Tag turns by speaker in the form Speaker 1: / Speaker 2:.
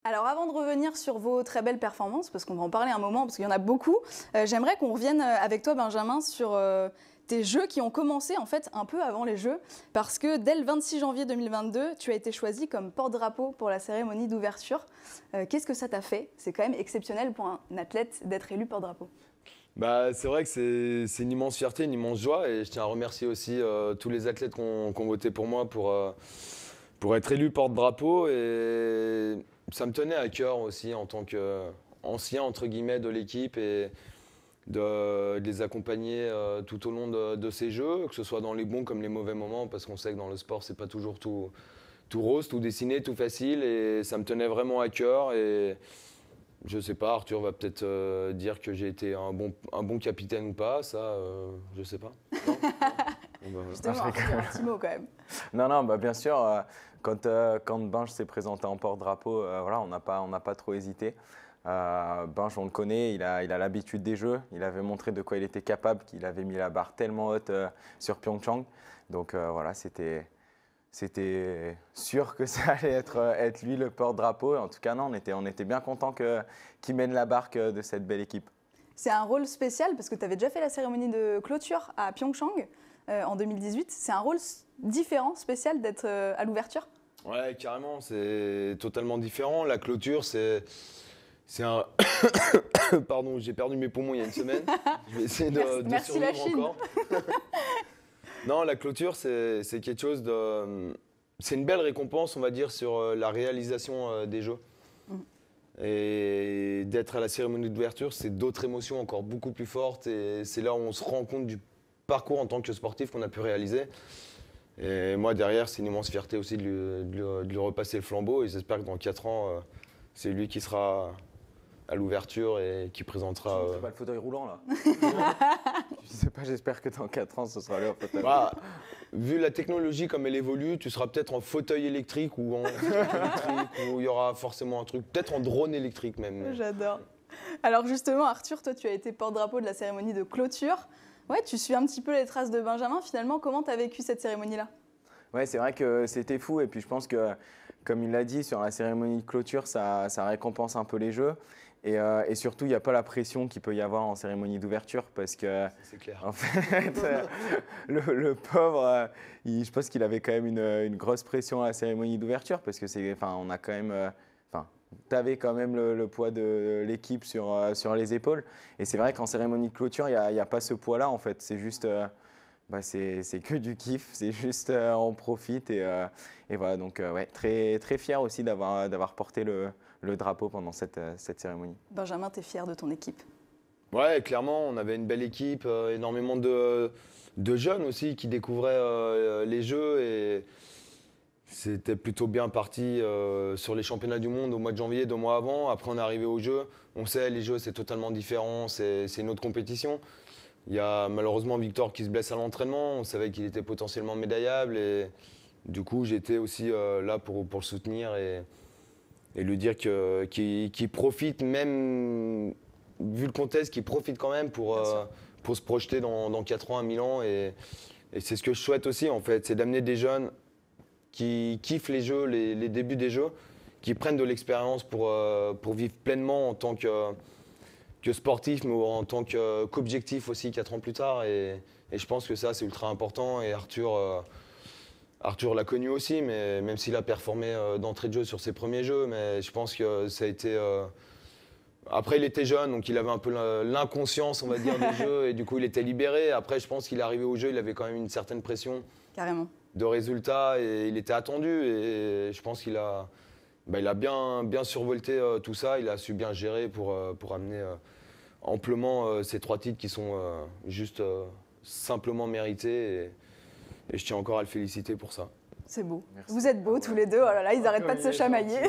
Speaker 1: Alors avant de revenir sur vos très belles performances, parce qu'on va en parler un moment, parce qu'il y en a beaucoup, j'aimerais qu'on revienne avec toi Benjamin sur tes jeux qui ont commencé en fait un peu avant les Jeux, parce que dès le 26 janvier 2022, tu as été choisi comme porte-drapeau pour la cérémonie d'ouverture. Qu'est-ce que ça t'a fait? C'est quand même exceptionnel pour un athlète d'être élu porte-drapeau.
Speaker 2: C'est vrai que c'est une immense fierté, une immense joie et je tiens à remercier aussi tous les athlètes qui ont voté pour moi pour être élu porte-drapeau et ça me tenait à cœur aussi en tant qu'ancien entre guillemets de l'équipe et de les accompagner tout au long de ces jeux, que ce soit dans les bons comme les mauvais moments parce qu'on sait que dans le sport c'est pas toujours tout rose, tout dessiné, tout facile et ça me tenait vraiment à cœur et je sais pas, Arthur va peut-être dire que j'ai été un bon capitaine ou pas, ça, je sais pas. Non.
Speaker 1: Justement, Arthur, un petit mot quand même.
Speaker 3: Non, bien sûr, quand Benj s'est présenté en porte-drapeau, voilà, on n'a pas trop hésité. Benj, on le connaît, il a l'habitude des jeux, il avait montré de quoi il était capable, qu'il avait mis la barre tellement haute sur Pyeongchang. Donc voilà, c'était sûr que ça allait être lui le porte-drapeau. En tout cas, non, on était bien content qu'il mène la barque de cette belle équipe.
Speaker 1: C'est un rôle spécial parce que tu avais déjà fait la cérémonie de clôture à Pyeongchang en 2018. C'est un rôle différent, spécial d'être à l'ouverture?
Speaker 2: Ouais, carrément, c'est totalement différent. La clôture, c'est un... Pardon, j'ai perdu mes poumons il y a une semaine. Je vais essayer de
Speaker 1: Merci la
Speaker 2: survivre
Speaker 1: Chine.
Speaker 2: encore. Non, la clôture, c'est quelque chose de... C'est une belle récompense, on va dire, sur la réalisation des Jeux. Et d'être à la cérémonie d'ouverture, c'est d'autres émotions encore beaucoup plus fortes. Et c'est là où on se rend compte du parcours en tant que sportif qu'on a pu réaliser. Et moi, derrière, c'est une immense fierté aussi de lui repasser le flambeau. Et j'espère que dans 4 ans, c'est lui qui sera à l'ouverture et qui présentera...
Speaker 3: C'est pas le fauteuil roulant, là. Je sais pas, j'espère que dans 4 ans, ce sera lui en fauteuil
Speaker 2: roulant. Vu la technologie comme elle évolue, tu seras peut-être en fauteuil électrique ou en électrique, où il y aura forcément un truc, peut-être en drone électrique même.
Speaker 1: J'adore. Alors justement, Arthur, toi, tu as été porte-drapeau de la cérémonie de clôture. Ouais, tu suis un petit peu les traces de Benjamin. Finalement, comment tu as vécu cette cérémonie-là?
Speaker 3: Ouais, c'est vrai que c'était fou. Et puis je pense que, comme il l'a dit, sur la cérémonie de clôture, ça récompense un peu les jeux. Et surtout, il n'y a pas la pression qu'il peut y avoir en cérémonie d'ouverture parce que,
Speaker 2: c'est clair.
Speaker 3: En fait, le pauvre, je pense qu'il avait quand même une grosse pression à la cérémonie d'ouverture parce que on a quand même, tu avais quand même le poids de l'équipe sur les épaules. Et c'est vrai qu'en cérémonie de clôture, il n'y a pas ce poids-là en fait. C'est juste, c'est que du kiff. C'est juste, on profite et voilà. Donc ouais, très très fier aussi d'avoir porté le drapeau pendant cette cérémonie.
Speaker 1: Benjamin, tu es fier de ton équipe?
Speaker 2: Ouais, clairement, on avait une belle équipe, énormément de jeunes aussi qui découvraient les jeux et c'était plutôt bien parti sur les championnats du monde au mois de janvier, 2 mois avant. Après, on est arrivé aux Jeux. On sait, les Jeux, c'est totalement différent, c'est une autre compétition. Il y a malheureusement Victor qui se blesse à l'entraînement. On savait qu'il était potentiellement médaillable et du coup, j'étais aussi là pour le soutenir et lui dire qu'il profite même, vu le contexte, qu'il profite quand même pour se projeter dans 4 ans à Milan. Et c'est ce que je souhaite aussi, en fait, c'est d'amener des jeunes qui kiffent les jeux, les débuts des jeux, qui prennent de l'expérience pour vivre pleinement en tant que sportif, mais en tant qu'objectif aussi 4 ans plus tard. Et je pense que ça, c'est ultra important. Et Arthur l'a connu aussi, mais même s'il a performé d'entrée de jeu sur ses premiers jeux, mais je pense que ça a été... Après, il était jeune, donc il avait un peu l'inconscience, on va dire, des jeux, et du coup, il était libéré. Après, je pense qu'il est arrivé au jeu, il avait quand même une certaine pression.
Speaker 1: Carrément.
Speaker 2: De résultats, et il était attendu, et je pense qu'il a, il a bien survolté tout ça, il a su bien gérer pour amener amplement ces 3 titres qui sont juste simplement mérités. Et je tiens encore à le féliciter pour ça.
Speaker 1: C'est beau.
Speaker 3: Merci.
Speaker 1: Vous êtes beaux tous les deux. Oh là là, ils n'arrêtent pas de se chamailler.